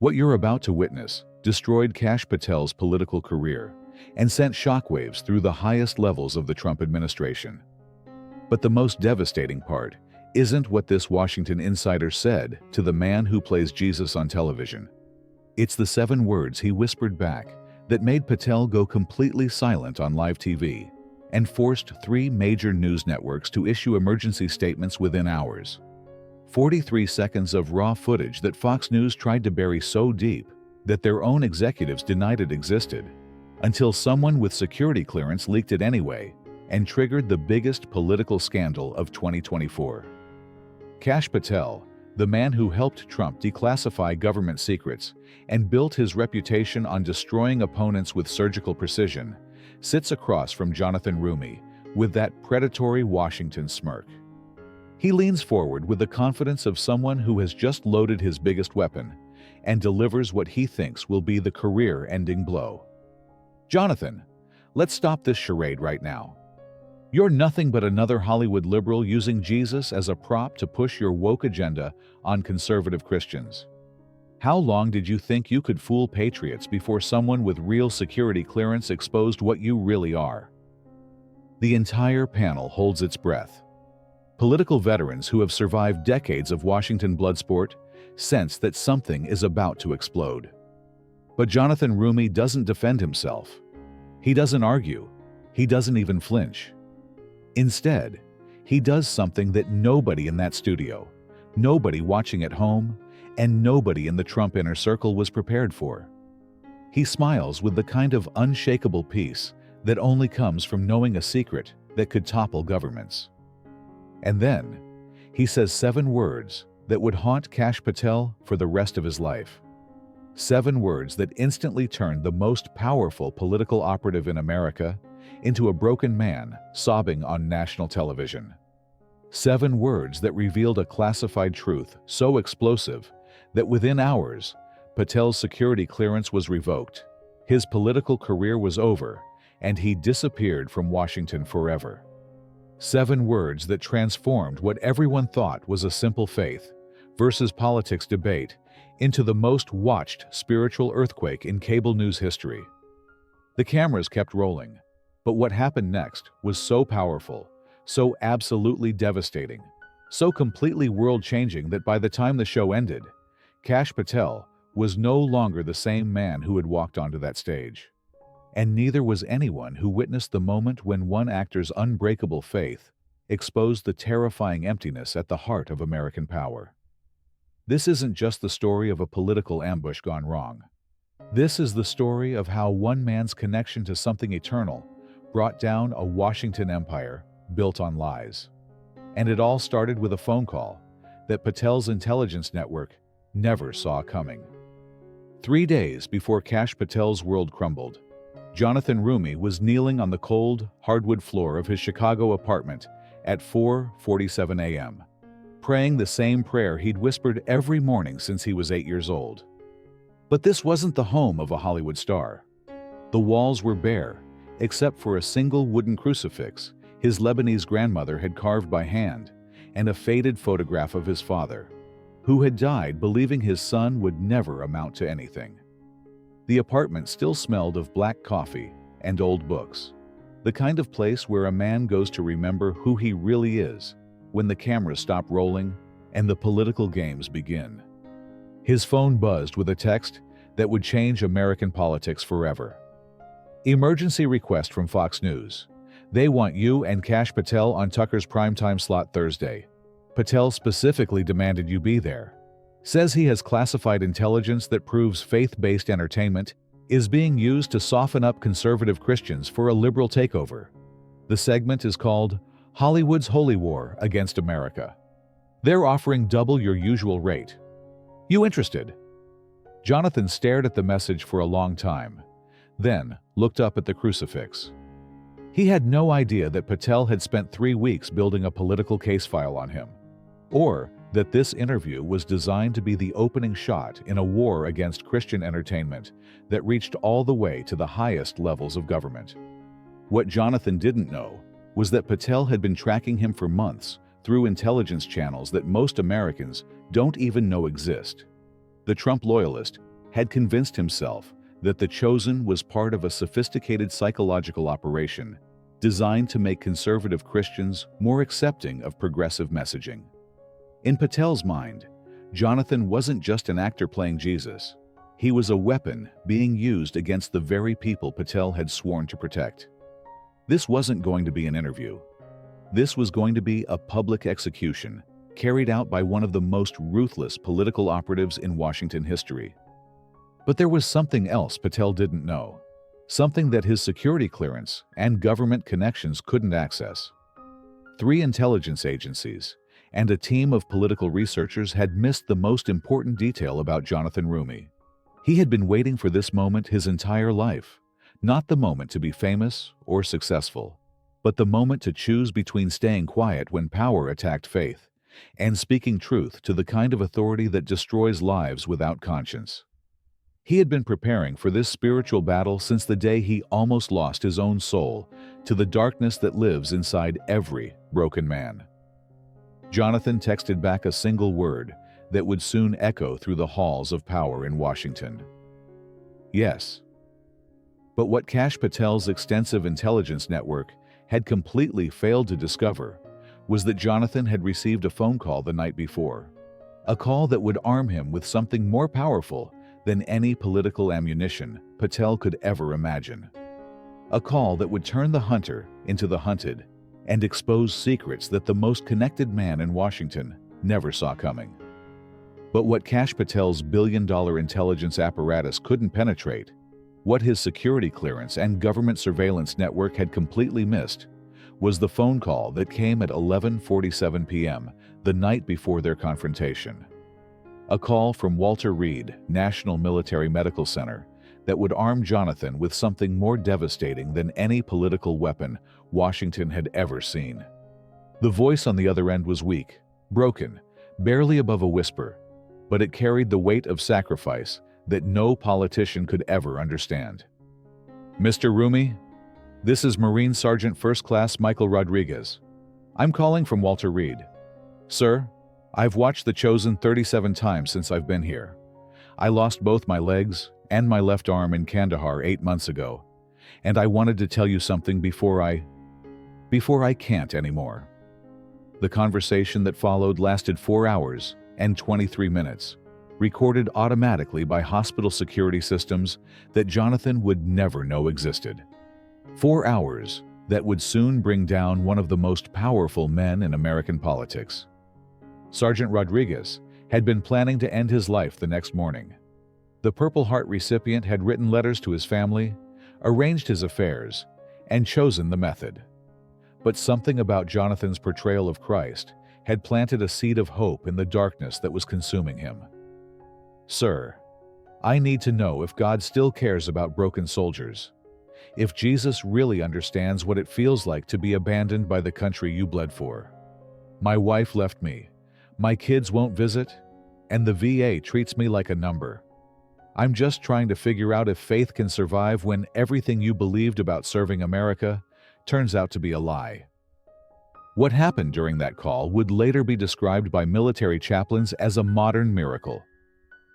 What you're about to witness destroyed Kash Patel's political career and sent shockwaves through the highest levels of the Trump administration. But the most devastating part isn't what this Washington insider said to the man who plays Jesus on television. It's the 7 words he whispered back that made Patel go completely silent on live TV and forced 3 major news networks to issue emergency statements within hours. 43 seconds of raw footage that Fox News tried to bury so deep that their own executives denied it existed, until someone with security clearance leaked it anyway and triggered the biggest political scandal of 2024. Kash Patel, the man who helped Trump declassify government secrets and built his reputation on destroying opponents with surgical precision, sits across from Jonathan Roumie with that predatory Washington smirk. He leans forward with the confidence of someone who has just loaded his biggest weapon and delivers what he thinks will be the career-ending blow. Jonathan, let's stop this charade right now. You're nothing but another Hollywood liberal using Jesus as a prop to push your woke agenda on conservative Christians. How long did you think you could fool patriots before someone with real security clearance exposed what you really are? The entire panel holds its breath. Political veterans who have survived decades of Washington bloodsport sense that something is about to explode. But Jonathan Roumie doesn't defend himself. He doesn't argue. He doesn't even flinch. Instead, he does something that nobody in that studio, nobody watching at home, and nobody in the Trump inner circle was prepared for. He smiles with the kind of unshakable peace that only comes from knowing a secret that could topple governments. And then, he says 7 words that would haunt Kash Patel for the rest of his life. 7 words that instantly turned the most powerful political operative in America into a broken man sobbing on national television. 7 words that revealed a classified truth so explosive that within hours, Patel's security clearance was revoked, his political career was over, and he disappeared from Washington forever. 7 words that transformed what everyone thought was a simple faith versus politics debate into the most watched spiritual earthquake in cable news history. The cameras kept rolling, but what happened next was so powerful, so absolutely devastating, so completely world-changing that by the time the show ended, Kash Patel was no longer the same man who had walked onto that stage. And neither was anyone who witnessed the moment when one actor's unbreakable faith exposed the terrifying emptiness at the heart of American power. This isn't just the story of a political ambush gone wrong. This is the story of how one man's connection to something eternal brought down a Washington empire built on lies. And it all started with a phone call that Patel's intelligence network never saw coming. 3 days before Kash Patel's world crumbled, Jonathan Roumie was kneeling on the cold, hardwood floor of his Chicago apartment at 4:47 a.m., praying the same prayer he'd whispered every morning since he was 8 years old. But this wasn't the home of a Hollywood star. The walls were bare, except for a single wooden crucifix his Lebanese grandmother had carved by hand, and a faded photograph of his father, who had died believing his son would never amount to anything. The apartment still smelled of black coffee and old books, the kind of place where a man goes to remember who he really is when the cameras stop rolling and the political games begin. His phone buzzed with a text that would change American politics forever. Emergency request from Fox News. They want you and Kash Patel on Tucker's primetime slot Thursday. Patel specifically demanded you be there. Says he has classified intelligence that proves faith-based entertainment is being used to soften up conservative Christians for a liberal takeover. The segment is called Hollywood's Holy War Against America. They're offering double your usual rate. You interested? Jonathan stared at the message for a long time, then looked up at the crucifix. He had no idea that Patel had spent 3 weeks building a political case file on him, or that this interview was designed to be the opening shot in a war against Christian entertainment that reached all the way to the highest levels of government. What Jonathan didn't know was that Patel had been tracking him for months through intelligence channels that most Americans don't even know exist. The Trump loyalist had convinced himself that The Chosen was part of a sophisticated psychological operation designed to make conservative Christians more accepting of progressive messaging. In Patel's mind, Jonathan wasn't just an actor playing Jesus. He was a weapon being used against the very people Patel had sworn to protect. This wasn't going to be an interview. This was going to be a public execution carried out by one of the most ruthless political operatives in Washington history. But there was something else Patel didn't know, something that his security clearance and government connections couldn't access. 3 intelligence agencies and a team of political researchers had missed the most important detail about Jonathan Roumie. He had been waiting for this moment his entire life, not the moment to be famous or successful, but the moment to choose between staying quiet when power attacked faith and speaking truth to the kind of authority that destroys lives without conscience. He had been preparing for this spiritual battle since the day he almost lost his own soul to the darkness that lives inside every broken man. Jonathan texted back a single word that would soon echo through the halls of power in Washington. Yes. But what Kash Patel's extensive intelligence network had completely failed to discover was that Jonathan had received a phone call the night before, a call that would arm him with something more powerful than any political ammunition Patel could ever imagine. A call that would turn the hunter into the hunted and expose secrets that the most connected man in Washington never saw coming. But what Kash Patel's billion-dollar intelligence apparatus couldn't penetrate, what his security clearance and government surveillance network had completely missed, was the phone call that came at 11:47 p.m. the night before their confrontation. A call from Walter Reed National Military Medical Center that would arm Jonathan with something more devastating than any political weapon Washington had ever seen. The voice on the other end was weak, broken, barely above a whisper, but it carried the weight of sacrifice that no politician could ever understand. "Mr. Roumie, this is Marine Sergeant First Class Michael Rodriguez. I'm calling from Walter Reed. Sir, I've watched The Chosen 37 times since I've been here. I lost both my legs and my left arm in Kandahar 8 months ago, and I wanted to tell you something before I can't anymore." The conversation that followed lasted 4 hours and 23 minutes, recorded automatically by hospital security systems that Jonathan would never know existed. 4 hours that would soon bring down one of the most powerful men in American politics. Sergeant Rodriguez had been planning to end his life the next morning. The Purple Heart recipient had written letters to his family, arranged his affairs, and chosen the method. But something about Jonathan's portrayal of Christ had planted a seed of hope in the darkness that was consuming him. "Sir, I need to know if God still cares about broken soldiers, if Jesus really understands what it feels like to be abandoned by the country you bled for. My wife left me, my kids won't visit, and the VA treats me like a number. I'm just trying to figure out if faith can survive when everything you believed about serving America turns out to be a lie." What happened during that call would later be described by military chaplains as a modern miracle.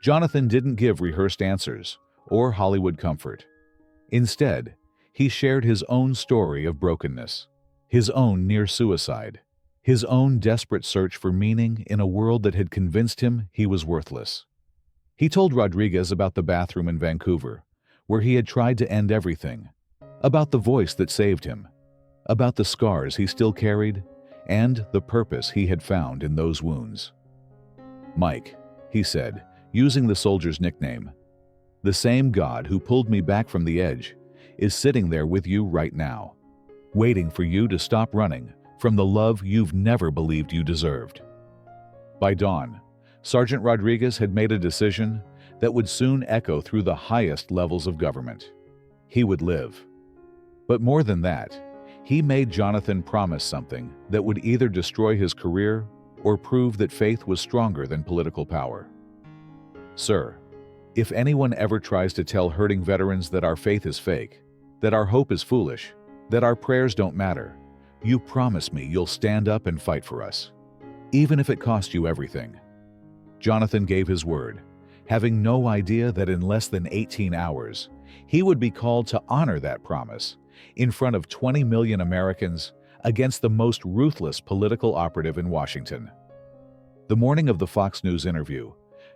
Jonathan didn't give rehearsed answers or Hollywood comfort. Instead, he shared his own story of brokenness, his own near suicide, his own desperate search for meaning in a world that had convinced him he was worthless. He told Rodriguez about the bathroom in Vancouver, where he had tried to end everything, about the voice that saved him, about the scars he still carried, and the purpose he had found in those wounds. "Mike," he said, using the soldier's nickname, "the same God who pulled me back from the edge is sitting there with you right now, waiting for you to stop running from the love you've never believed you deserved." By dawn, Sergeant Rodriguez had made a decision that would soon echo through the highest levels of government. He would live. But more than that, he made Jonathan promise something that would either destroy his career or prove that faith was stronger than political power. "Sir, if anyone ever tries to tell hurting veterans that our faith is fake, that our hope is foolish, that our prayers don't matter, you promise me you'll stand up and fight for us, even if it costs you everything." Jonathan gave his word, having no idea that in less than 18 hours, he would be called to honor that promise in front of 20 million Americans against the most ruthless political operative in Washington. The morning of the Fox News interview,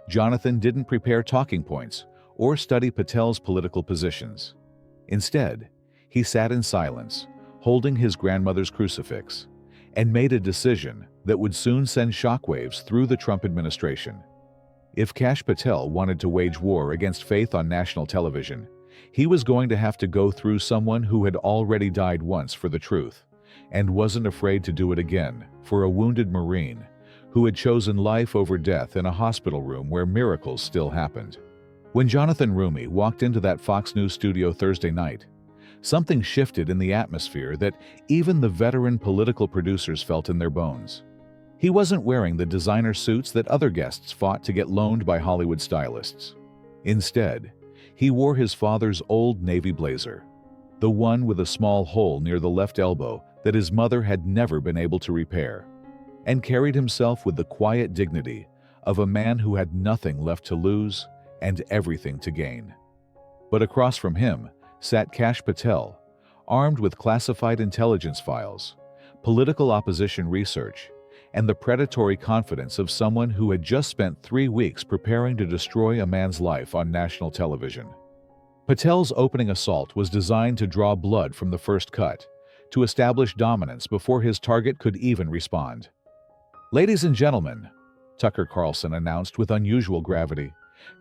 Jonathan didn't prepare talking points or study Patel's political positions. Instead, he sat in silence, holding his grandmother's crucifix, and made a decision that would soon send shockwaves through the Trump administration. If Kash Patel wanted to wage war against faith on national television, he was going to have to go through someone who had already died once for the truth, and wasn't afraid to do it again for a wounded Marine who had chosen life over death in a hospital room where miracles still happened. When Jonathan Roumie walked into that Fox News studio Thursday night, something shifted in the atmosphere that even the veteran political producers felt in their bones. He wasn't wearing the designer suits that other guests fought to get loaned by Hollywood stylists. Instead, he wore his father's old navy blazer, the one with a small hole near the left elbow that his mother had never been able to repair, and carried himself with the quiet dignity of a man who had nothing left to lose and everything to gain. But across from him sat Kash Patel, armed with classified intelligence files, political opposition research, and the predatory confidence of someone who had just spent 3 weeks preparing to destroy a man's life on national television. Patel's opening assault was designed to draw blood from the first cut, to establish dominance before his target could even respond. "Ladies and gentlemen," Tucker Carlson announced with unusual gravity,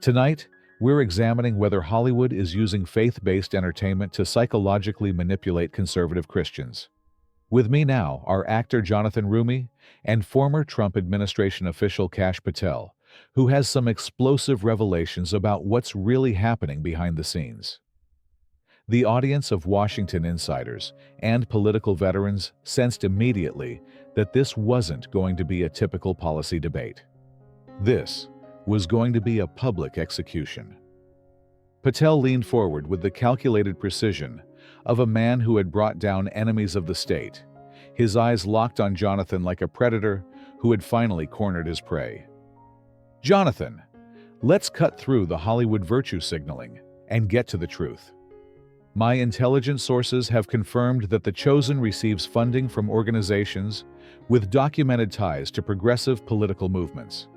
"tonight, we're examining whether Hollywood is using faith-based entertainment to psychologically manipulate conservative Christians. With me now are actor Jonathan Roumie and former Trump administration official Kash Patel, who has some explosive revelations about what's really happening behind the scenes." The audience of Washington insiders and political veterans sensed immediately that this wasn't going to be a typical policy debate. This was going to be a public execution. Patel leaned forward with the calculated precision of a man who had brought down enemies of the state, his eyes locked on Jonathan like a predator who had finally cornered his prey. "Jonathan, let's cut through the Hollywood virtue signaling and get to the truth. My intelligence sources have confirmed that The Chosen receives funding from organizations with documented ties to progressive political movements.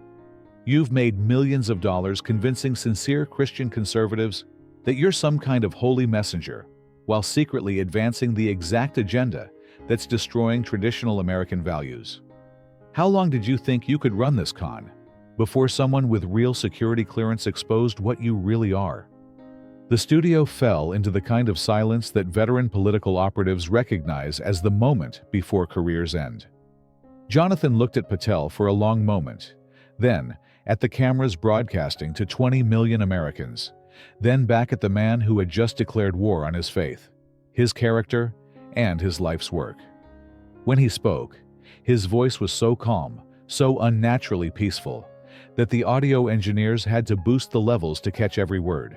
You've made millions of dollars convincing sincere Christian conservatives that you're some kind of holy messenger, while secretly advancing the exact agenda that's destroying traditional American values. How long did you think you could run this con before someone with real security clearance exposed what you really are?" The studio fell into the kind of silence that veteran political operatives recognize as the moment before careers end. Jonathan looked at Patel for a long moment, then at the cameras broadcasting to 20 million Americans, then back at the man who had just declared war on his faith, his character, and his life's work. When he spoke, his voice was so calm, so unnaturally peaceful, that the audio engineers had to boost the levels to catch every word.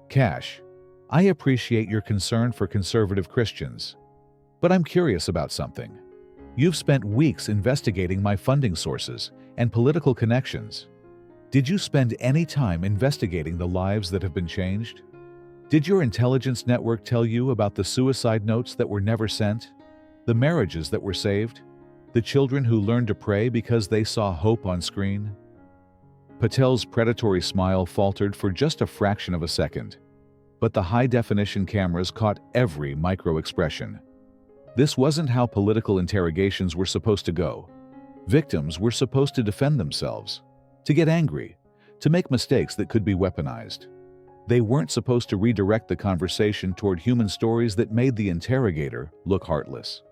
"Kash, I appreciate your concern for conservative Christians, but I'm curious about something. You've spent weeks investigating my funding sources and political connections. Did you spend any time investigating the lives that have been changed? Did your intelligence network tell you about the suicide notes that were never sent, the marriages that were saved, the children who learned to pray because they saw hope on screen?" Patel's predatory smile faltered for just a fraction of a second, but the high-definition cameras caught every micro-expression. This wasn't how political interrogations were supposed to go. Victims were supposed to defend themselves, to get angry, to make mistakes that could be weaponized. They weren't supposed to redirect the conversation toward human stories that made the interrogator look heartless.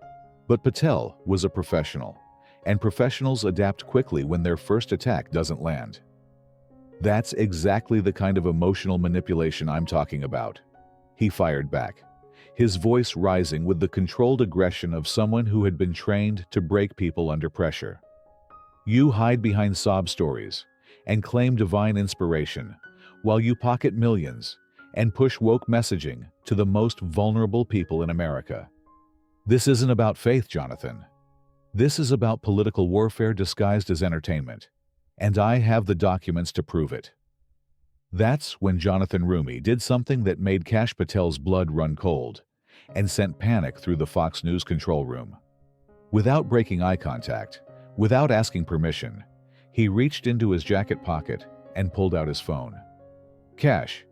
But Patel was a professional, and professionals adapt quickly when their first attack doesn't land. "That's exactly the kind of emotional manipulation I'm talking about," he fired back, his voice rising with the controlled aggression of someone who had been trained to break people under pressure. "You hide behind sob stories and claim divine inspiration, while you pocket millions and push woke messaging to the most vulnerable people in America. This isn't about faith, Jonathan. This is about political warfare disguised as entertainment, and I have the documents to prove it." That's when Jonathan Roumie did something that made Kash Patel's blood run cold and sent panic through the Fox News control room. Without breaking eye contact, without asking permission, he reached into his jacket pocket and pulled out his phone. "Kash,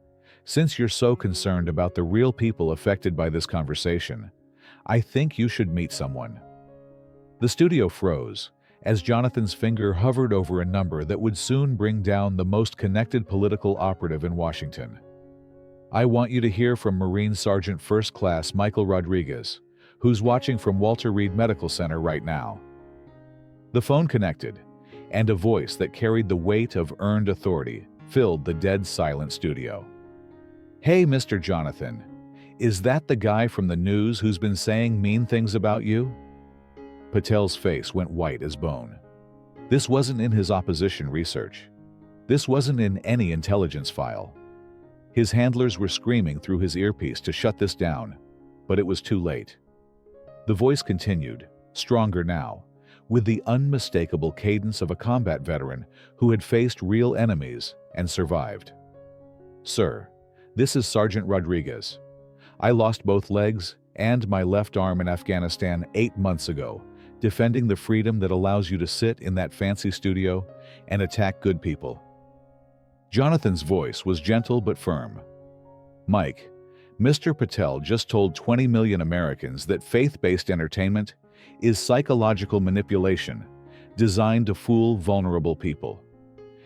since you're so concerned about the real people affected by this conversation, I think you should meet someone." The studio froze as Jonathan's finger hovered over a number that would soon bring down the most connected political operative in Washington. "I want you to hear from Marine Sergeant First Class Michael Rodriguez, who's watching from Walter Reed Medical Center right now." The phone connected, and a voice that carried the weight of earned authority filled the dead silent studio. "Hey, Mr. Jonathan, is that the guy from the news who's been saying mean things about you?" Patel's face went white as bone. This wasn't in his opposition research. This wasn't in any intelligence file. His handlers were screaming through his earpiece to shut this down, but it was too late. The voice continued, stronger now, with the unmistakable cadence of a combat veteran who had faced real enemies and survived. "Sir, this is Sergeant Rodriguez. I lost both legs and my left arm in Afghanistan 8 months ago, defending the freedom that allows you to sit in that fancy studio and attack good people." Jonathan's voice was gentle but firm. "Mike, Mr. Patel just told 20 million Americans that faith-based entertainment is psychological manipulation designed to fool vulnerable people.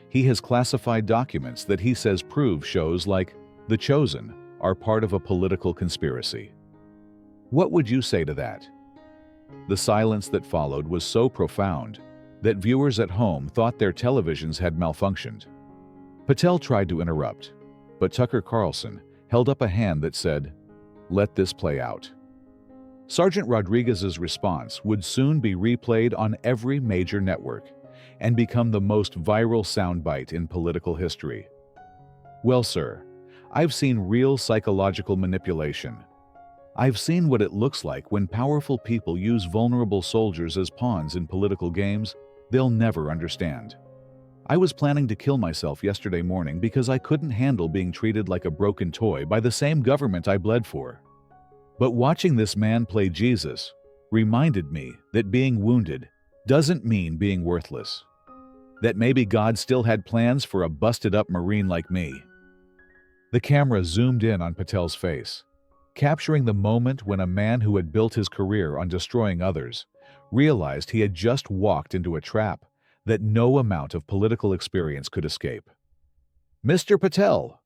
He has classified documents that he says prove shows like The Chosen are part of a political conspiracy. What would you say to that?" The silence that followed was so profound that viewers at home thought their televisions had malfunctioned. Patel tried to interrupt, but Tucker Carlson held up a hand that said, "Let this play out." Sergeant Rodriguez's response would soon be replayed on every major network and become the most viral soundbite in political history. "Well, sir, I've seen real psychological manipulation. I've seen what it looks like when powerful people use vulnerable soldiers as pawns in political games they'll never understand. I was planning to kill myself yesterday morning because I couldn't handle being treated like a broken toy by the same government I bled for. But watching this man play Jesus reminded me that being wounded doesn't mean being worthless. That maybe God still had plans for a busted-up Marine like me." The camera zoomed in on Patel's face, capturing the moment when a man who had built his career on destroying others realized he had just walked into a trap that no amount of political experience could escape. "Mr. Patel,"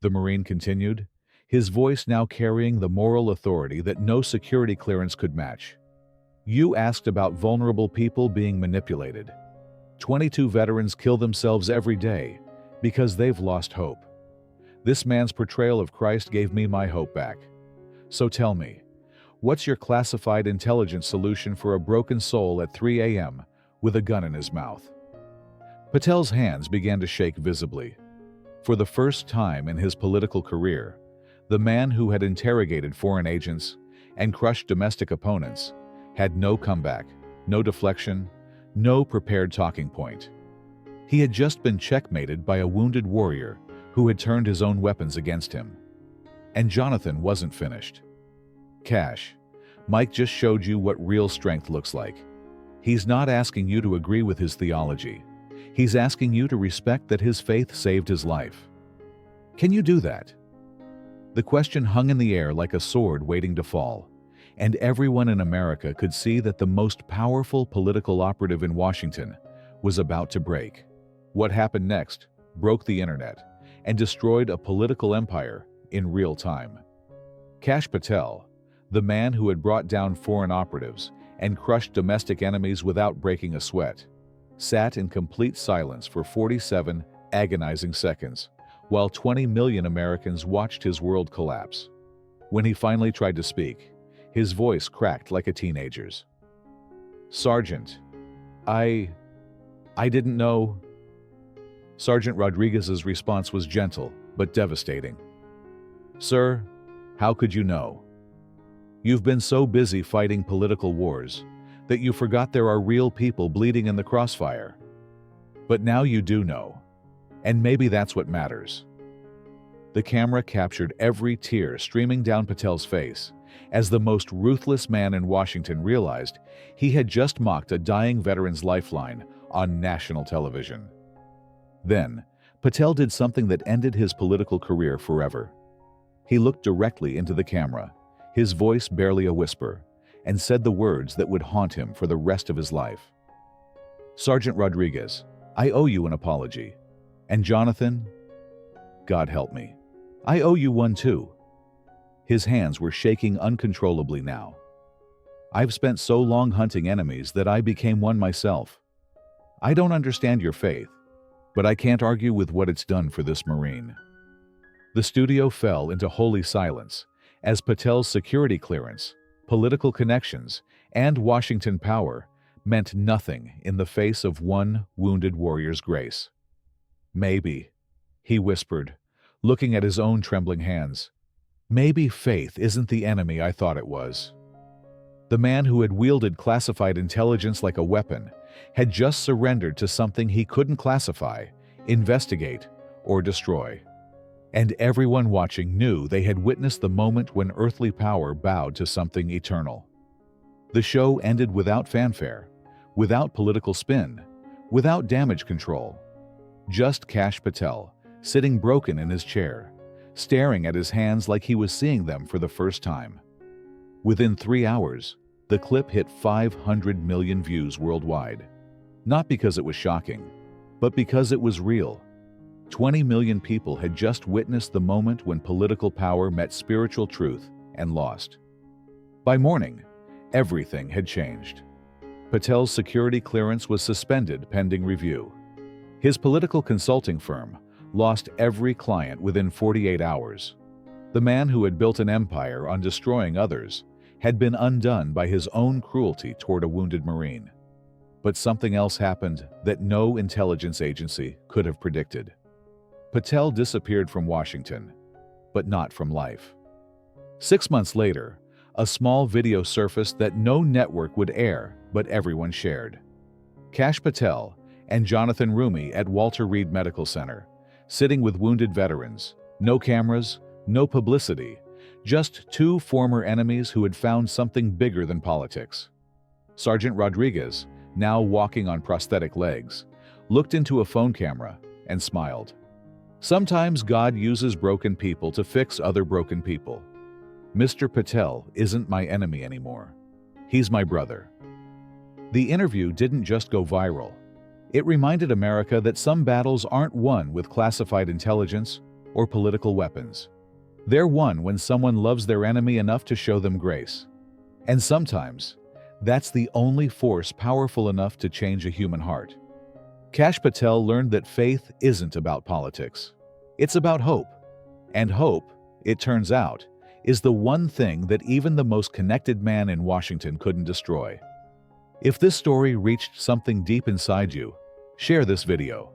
the Marine continued, his voice now carrying the moral authority that no security clearance could match. "You asked about vulnerable people being manipulated. 22 veterans kill themselves every day because they've lost hope. This man's portrayal of Christ gave me my hope back. So tell me, what's your classified intelligence solution for a broken soul at 3 a.m. with a gun in his mouth?" Patel's hands began to shake visibly. For the first time in his political career, the man who had interrogated foreign agents and crushed domestic opponents had no comeback, no deflection, no prepared talking point. He had just been checkmated by a wounded warrior who had turned his own weapons against him. And Jonathan wasn't finished. "Kash, Mike just showed you what real strength looks like. He's not asking you to agree with his theology. He's asking you to respect that his faith saved his life. Can you do that?" The question hung in the air like a sword waiting to fall, and everyone in America could see that the most powerful political operative in Washington was about to break. What happened next broke the internet and destroyed a political empire in real time. Kash Patel, the man who had brought down foreign operatives and crushed domestic enemies without breaking a sweat, sat in complete silence for 47 agonizing seconds, while 20 million Americans watched his world collapse. When he finally tried to speak, his voice cracked like a teenager's. "Sergeant, I didn't know." Sergeant Rodriguez's response was gentle but devastating. "Sir, how could you know? You've been so busy fighting political wars that you forgot there are real people bleeding in the crossfire. But now you do know, and maybe that's what matters. The camera captured every tear streaming down Patel's face as the most ruthless man in Washington realized he had just mocked a dying veteran's lifeline on national television. Then, Patel did something that ended his political career forever. He looked directly into the camera, his voice barely a whisper, and said the words that would haunt him for the rest of his life. "Sergeant Rodriguez, I owe you an apology. And Jonathan, God help me, I owe you one too." His hands were shaking uncontrollably now. "I've spent so long hunting enemies that I became one myself. I don't understand your faith, but I can't argue with what it's done for this Marine." The studio fell into holy silence as Patel's security clearance, political connections, and Washington power meant nothing in the face of one wounded warrior's grace. "Maybe," he whispered, looking at his own trembling hands, "maybe faith isn't the enemy I thought it was." The man who had wielded classified intelligence like a weapon had just surrendered to something he couldn't classify, investigate, or destroy. And everyone watching knew they had witnessed the moment when earthly power bowed to something eternal. The show ended without fanfare, without political spin, without damage control. Just Kash Patel, sitting broken in his chair, staring at his hands like he was seeing them for the first time. Within 3 hours, the clip hit 500 million views worldwide. Not because it was shocking, but because it was real. 20 million people had just witnessed the moment when political power met spiritual truth and lost. By morning, everything had changed. Patel's security clearance was suspended pending review. His political consulting firm lost every client within 48 hours. The man who had built an empire on destroying others had been undone by his own cruelty toward a wounded Marine. But something else happened that no intelligence agency could have predicted. Patel disappeared from Washington, but not from life. 6 months later, a small video surfaced that no network would air, but everyone shared. Kash Patel and Jonathan Roumie at Walter Reed Medical Center, sitting with wounded veterans, no cameras, no publicity, just two former enemies who had found something bigger than politics. Sergeant Rodriguez, now walking on prosthetic legs, looked into a phone camera and smiled. "Sometimes God uses broken people to fix other broken people. Mr. Patel isn't my enemy anymore. He's my brother." The interview didn't just go viral. It reminded America that some battles aren't won with classified intelligence or political weapons. They're won when someone loves their enemy enough to show them grace. And sometimes, that's the only force powerful enough to change a human heart. Kash Patel learned that faith isn't about politics. It's about hope. And hope, it turns out, is the one thing that even the most connected man in Washington couldn't destroy. If this story reached something deep inside you, share this video.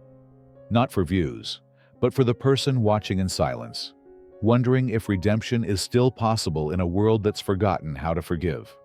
Not for views, but for the person watching in silence, wondering if redemption is still possible in a world that's forgotten how to forgive.